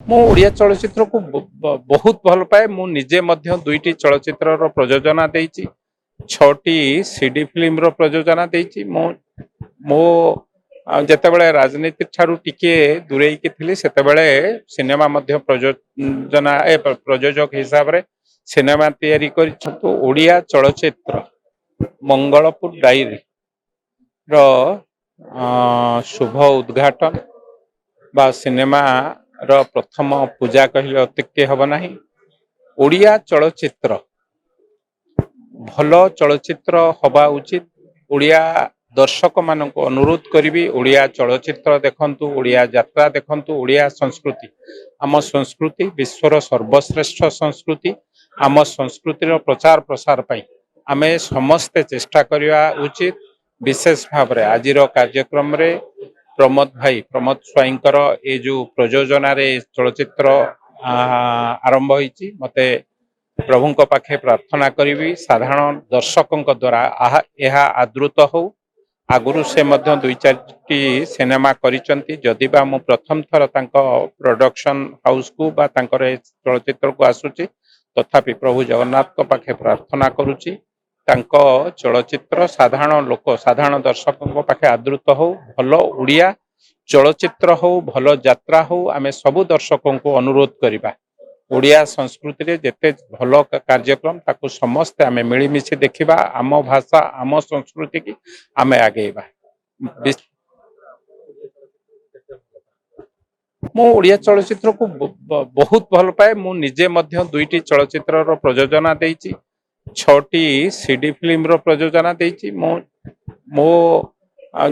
ମୁଁ ଓଡ଼ିଆ ଚଳଚ୍ଚିତ୍ରକୁ ବହୁତ ଭଲ ପାଏ। ମୁଁ ନିଜେ ମଧ୍ୟ ଦୁଇଟି ଚଳଚ୍ଚିତ୍ରର ପ୍ରଯୋଜନା ଦେଇଛି, 6ଟି ସିଡି ଫିଲ୍ମର ପ୍ରଯୋଜନା ଦେଇଛି। ମୁଁ ଯେତେବେଳେ ରାଜନୀତି ଠାରୁ ଟିକେ ଦୂରେଇକି ଥିଲି ସେତେବେଳେ ସିନେମା ମଧ୍ୟ ପ୍ରଯୋଜକ ହିସାବରେ ସିନେମା ତିଆରି କରିଛନ୍ତି। ଓଡ଼ିଆ ଚଳଚ୍ଚିତ୍ର ମଙ୍ଗଳପୁର ଡାଇରୀ ର ଶୁଭ ଉଦ୍ଘାଟନ ବା ସିନେମାର ପ୍ରଥମ ପୂଜା କହିଲେ ଅତ୍ୟୁକ୍ତି ହେବ ନାହିଁ। ଓଡ଼ିଆ ଚଳଚ୍ଚିତ୍ର ଭଲ ଚଳଚ୍ଚିତ୍ର ହେବା ଉଚିତ। ଓଡ଼ିଆ ଦର୍ଶକମାନଙ୍କୁ ଅନୁରୋଧ କରିବି, ଓଡ଼ିଆ ଚଳଚ୍ଚିତ୍ର ଦେଖନ୍ତୁ, ଓଡ଼ିଆ ଯାତ୍ରା ଦେଖନ୍ତୁ, ଓଡ଼ିଆ ସଂସ୍କୃତି ଆମ ସଂସ୍କୃତି ବିଶ୍ୱର ସର୍ବଶ୍ରେଷ୍ଠ ସଂସ୍କୃତି। ଆମ ସଂସ୍କୃତିର ପ୍ରଚାର ପ୍ରସାର ପାଇଁ ଆମେ ସମସ୍ତେ ଚେଷ୍ଟା କରିବା ଉଚିତ। ବିଶେଷ ଭାବରେ ଆଜିର କାର୍ଯ୍ୟକ୍ରମରେ ପ୍ରମୋଦ ସ୍ୱାଇଁଙ୍କର ଏ ଯେଉଁ ପ୍ରଯୋଜନାରେ ଚଳଚ୍ଚିତ୍ର ଆରମ୍ଭ ହୋଇଛି, ମୋତେ ପ୍ରଭୁଙ୍କ ପାଖେ ପ୍ରାର୍ଥନା କରିବି ସାଧାରଣ ଦର୍ଶକଙ୍କ ଦ୍ୱାରା ଏହା ଆଦୃତ ହେଉ। ଆଗରୁ ସେ ମଧ୍ୟ 2-4ଟି ସିନେମା କରିଛନ୍ତି। ଯଦିବା ମୁଁ ପ୍ରଥମ ଥର ତାଙ୍କ ପ୍ରଡକ୍ସନ ହାଉସକୁ ବା ତାଙ୍କର ଏ ଚଳଚ୍ଚିତ୍ରକୁ ଆସୁଛି, ତଥାପି ପ୍ରଭୁ ଜଗନ୍ନାଥଙ୍କ ପାଖେ ପ୍ରାର୍ଥନା କରୁଛି ତାଙ୍କ ଚଳଚ୍ଚିତ୍ର ସାଧାରଣ ଦର୍ଶକଙ୍କ ପାଖେ ଆଦୃତ ହେଉ। ଭଲ ଓଡ଼ିଆ ଚଳଚ୍ଚିତ୍ର ହେଉ, ଭଲ ଯାତ୍ରା ହେଉ, ଆମେ ସବୁ ଦର୍ଶକଙ୍କୁ ଅନୁରୋଧ କରିବା ଓଡ଼ିଆ ସଂସ୍କୃତିରେ ଯେତେ ଭଲ କାର୍ଯ୍ୟକ୍ରମ ତାକୁ ସମସ୍ତେ ଆମେ ମିଳିମିଶି ଦେଖିବା। ଆମ ଭାଷା ଆମ ସଂସ୍କୃତିକି ଆମେ ଆଗେଇବା। ମୁଁ ଓଡ଼ିଆ ଚଳଚ୍ଚିତ୍ରକୁ ବହୁତ ଭଲ ପାଏ। ମୁଁ ନିଜେ ମଧ୍ୟ ଦୁଇଟି ଚଳଚ୍ଚିତ୍ରର ପ୍ରଯୋଜନା ଦେଇଛି, 6ଟି ସିଡି ଫିଲ୍ମର ପ୍ରଯୋଜନା ଦେଇଛି। ମୁଁ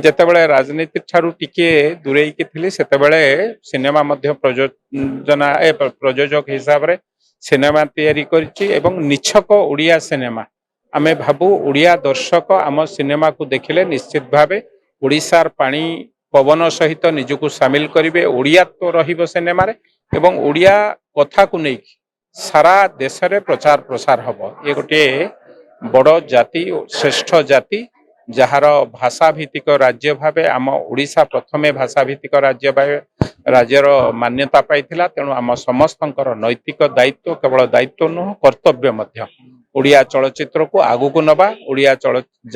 ଯେତେବେଳେ ରାଜନୀତି ଠାରୁ ଟିକେ ଦୂରେଇକି ଥିଲି ସେତେବେଳେ ସିନେମା ମଧ୍ୟ ପ୍ରଯୋଜକ ହିସାବରେ ସିନେମା ତିଆରି କରିଛି ଏବଂ ନିଛକ ଓଡ଼ିଆ ସିନେମା ଆମେ ଭାବୁ ଓଡ଼ିଆ ଦର୍ଶକ ଆମ ସିନେମାକୁ ଦେଖିଲେ ନିଶ୍ଚିତ ଭାବେ ଓଡ଼ିଶାର ପାଣି ପବନ ସହିତ ନିଜକୁ ସାମିଲ କରିବେ। ଓଡ଼ିଆତ୍ୱ ରହିବ ସିନେମାରେ ଏବଂ ଓଡ଼ିଆ କଥାକୁ ନେଇକି ସାରା ଦେଶରେ ପ୍ରଚାର ପ୍ରସାର ହେବ। ଏ ଗୋଟିଏ ବଡ଼ ଜାତି, ଶ୍ରେଷ୍ଠ ଜାତି, ଯାହାର ଭାଷା ଭିତ୍ତିକ ରାଜ୍ୟ ଭାବେ ଆମ ଓଡ଼ିଶା ପ୍ରଥମେ ଭାଷା ଭିତ୍ତିକ ରାଜ୍ୟର ମାନ୍ୟତା ପାଇଥିଲା। ତେଣୁ ଆମ ସମସ୍ତଙ୍କର ନୈତିକ ଦାୟିତ୍ୱ, କେବଳ ଦାୟିତ୍ୱ ନୁହଁ କର୍ତ୍ତବ୍ୟ ମଧ୍ୟ ଓଡ଼ିଆ ଚଳଚ୍ଚିତ୍ରକୁ ଆଗକୁ ନେବା, ଓଡ଼ିଆ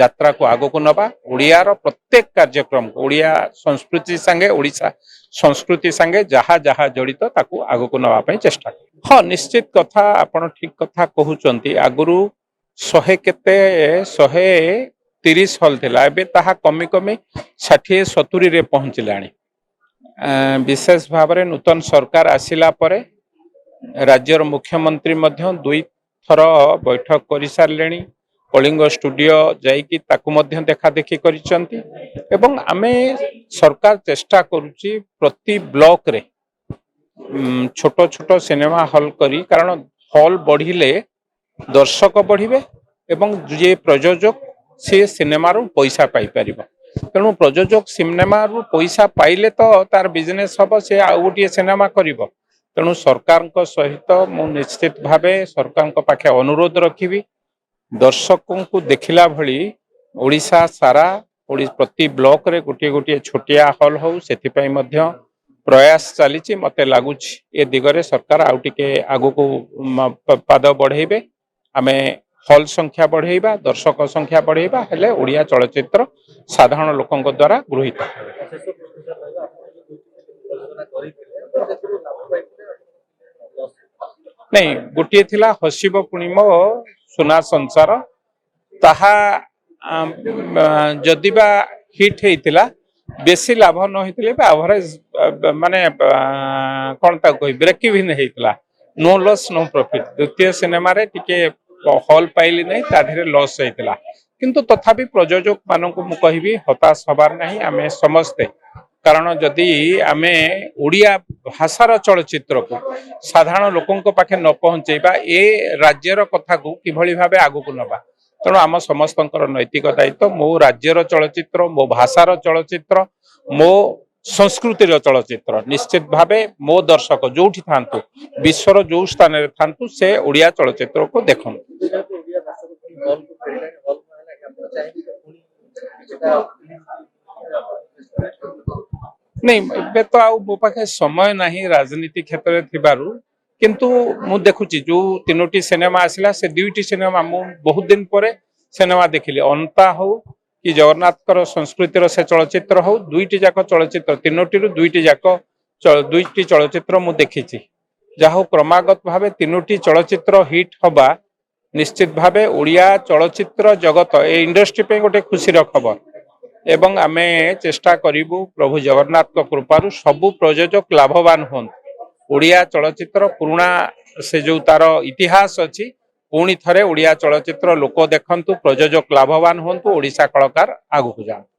ଯାତ୍ରାକୁ ଆଗକୁ ନେବା, ଓଡ଼ିଆର ପ୍ରତ୍ୟେକ କାର୍ଯ୍ୟକ୍ରମକୁ ଓଡ଼ିଆ ସଂସ୍କୃତି ସାଙ୍ଗେ ଓଡ଼ିଶା ସଂସ୍କୃତି ସାଙ୍ଗେ ଯାହା ଯାହା ଜଡ଼ିତ ତାକୁ ଆଗକୁ ନେବା ପାଇଁ ଚେଷ୍ଟା କରୁ। ହଁ, ନିଶ୍ଚିତ କଥା, ଆପଣ ଠିକ କଥା କହୁଛନ୍ତି। ଆଗରୁ 130 ହଲ୍ ଥିଲା, ଏବେ ତାହା କମି କମି 60-70ରେ ପହଞ୍ଚିଲାଣି। ବିଶେଷ ଭାବରେ ନୂତନ ସରକାର ଆସିଲା ପରେ ରାଜ୍ୟର ମୁଖ୍ୟମନ୍ତ୍ରୀ ମଧ୍ୟ 2 ଥର ବୈଠକ କରିସାରିଲେଣି। କଳିଙ୍ଗ ଷ୍ଟୁଡିଓ ଯାଇକି ତାକୁ ମଧ୍ୟ ଦେଖାଦେଖି କରିଛନ୍ତି ଏବଂ ଆମେ ସରକାର ଚେଷ୍ଟା କରୁଛି ପ୍ରତି ବ୍ଲକରେ ଛୋଟ ଛୋଟ ସିନେମା ହଲ୍ କରି, କାରଣ ହଲ୍ ବଢ଼ିଲେ ଦର୍ଶକ ବଢ଼ିବେ ଏବଂ ଯିଏ ପ୍ରଯୋଜକ ସେ ସିନେମାରୁ ପଇସା ପାଇପାରିବ। ତେଣୁ ପ୍ରଯୋଜକ ସିନେମାରୁ ପଇସା ପାଇଲେ ତ ତାର ବିଜନେସ୍ ହେବ, ସେ ଆଉ ଗୋଟିଏ ସିନେମା କରିବ। ତେଣୁ ସରକାରଙ୍କ ସହିତ ମୁଁ ନିଶ୍ଚିତ ଭାବେ ସରକାରଙ୍କ ପାଖେ ଅନୁରୋଧ ରଖିବି, ଦର୍ଶକଙ୍କୁ ଦେଖିଲା ଭଳି ଓଡ଼ିଶା ସାରା ପ୍ରତି ବ୍ଲକରେ ଗୋଟିଏ ଗୋଟିଏ ଛୋଟିଆ ହଲ୍ ହେଉ, ସେଥିପାଇଁ ମଧ୍ୟ ପ୍ରୟାସ ଚାଲିଛି। ମୋତେ ଲାଗୁଛି ଏ ଦିଗରେ ସରକାର ଆଉ ଟିକେ ଆଗକୁ ପାଦ ବଢ଼େଇବେ। ଆମେ ହଲ୍ ସଂଖ୍ୟା ବଢ଼େଇବା, ଦର୍ଶକ ସଂଖ୍ୟା ବଢ଼େଇବା, ହେଲେ ଓଡ଼ିଆ ଚଳଚ୍ଚିତ୍ର ସାଧାରଣ ଲୋକଙ୍କ ଦ୍ୱାରା ଗୃହୀତ। ନାଇଁ, ଗୋଟିଏ ଥିଲା ହସିବ ପୁଣି ମୋ ସୁନା ସଂସାର, ତାହା ଯଦିବା ହିଟ୍ ହେଇଥିଲା, ବେଶୀ ଲାଭ ନ ହେଇଥିଲେ ବି ଆଭରେଜ ମାନେ କ'ଣ ତାକୁ କହିବି, ବ୍ରେକ୍ ଇଭିନ୍ ହେଇଥିଲା। No loss no profit. ଦ୍ୱିତୀୟ ସିନେମାରେ ଟିକେ ହଲ୍ ପାଇଲି ନାହିଁ, ତା ଦେହରେ ଲସ୍ ହେଇଥିଲା। କିନ୍ତୁ ତଥାପି ପ୍ରଯୋଜକ ମାନଙ୍କୁ ମୁଁ କହିବି ହତାଶ ହବାର ନାହିଁ। ଆମେ ସମସ୍ତେ, କାରଣ ଯଦି ଆମେ ଓଡ଼ିଆ ଭାଷାର ଚଳଚ୍ଚିତ୍ରକୁ ସାଧାରଣ ଲୋକଙ୍କ ପାଖେ ନ ପହଞ୍ଚେଇବା, ଏ ରାଜ୍ୟର କଥାକୁ କିଭଳି ଭାବେ ଆଗକୁ ନେବା। ତେଣୁ ଆମ ସମସ୍ତଙ୍କର ନୈତିକ ଦାୟିତ୍ୱ, ମୋ ରାଜ୍ୟର ଚଳଚ୍ଚିତ୍ର, ମୋ ଭାଷାର ଚଳଚ୍ଚିତ୍ର, ମୋ ସଂସ୍କୃତିର ଚଳଚ୍ଚିତ୍ର ନିଶ୍ଚିତ ଭାବେ ମୋ ଦର୍ଶକ ଯୋଉଠି ଥାନ୍ତୁ, ବିଶ୍ୱର ଯୋଉ ସ୍ଥାନରେ ଥାନ୍ତୁ, ସେ ଓଡ଼ିଆ ଚଳଚ୍ଚିତ୍ରକୁ ଦେଖନ୍ତୁ। नहीं ଏବେ ତ ଆଉ ମୋ ପାଖେ ସମୟ ନାହିଁ ରାଜନୀତି କ୍ଷେତ୍ରରେ ଥିବାରୁ କିନ୍ତୁ ମୁଁ ଦେଖୁଛି ଯୋଉ ତିନୋଟି ସିନେମା ଆସିଲା ସେ ଦୁଇଟି ସିନେମା ମୁଁ ବହୁତ ଦିନ ପରେ ସିନେମା ଦେଖିଲି ଅନ୍ତା ହଉ କି ଜଗନ୍ନାଥଙ୍କର ସଂସ୍କୃତିର ସେ ଚଳଚ୍ଚିତ୍ର ହଉ ଦୁଇଟି ଯାକ ଚଳଚ୍ଚିତ୍ର ତିନୋଟିରୁ ଦୁଇଟି ଚଳଚ୍ଚିତ୍ର ମୁଁ ଦେଖିଛି ଯାହା ହଉ କ୍ରମାଗତ ଭାବେ ତିନୋଟି ଚଳଚ୍ଚିତ୍ର ହିଟ୍ ହବା ନିଶ୍ଚିତ ଭାବେ ଓଡ଼ିଆ ଚଳଚ୍ଚିତ୍ର ଜଗତ ଏ ଇଣ୍ଡଷ୍ଟ୍ରି ପାଇଁ ଗୋଟେ ଖୁସିର ଖବର ଏବଂ ଆମେ ଚେଷ୍ଟା କରିବୁ ପ୍ରଭୁ ଜଗନ୍ନାଥଙ୍କ କୃପାରୁ ସବୁ ପ୍ରଯୋଜକ ଲାଭବାନ ହୁଅନ୍ତୁ ଓଡ଼ିଆ ଚଳଚ୍ଚିତ୍ର ପୁରୁଣା ସେ ଯୋଉ ତାର ଇତିହାସ ଅଛି ପୁଣି ଥରେ ଓଡ଼ିଆ ଚଳଚ୍ଚିତ୍ର ଲୋକ ଦେଖନ୍ତୁ ପ୍ରଯୋଜକ ଲାଭବାନ ହୁଅନ୍ତୁ ଓଡ଼ିଶା କଳାକାର ଆଗକୁ ଯାଆନ୍ତୁ।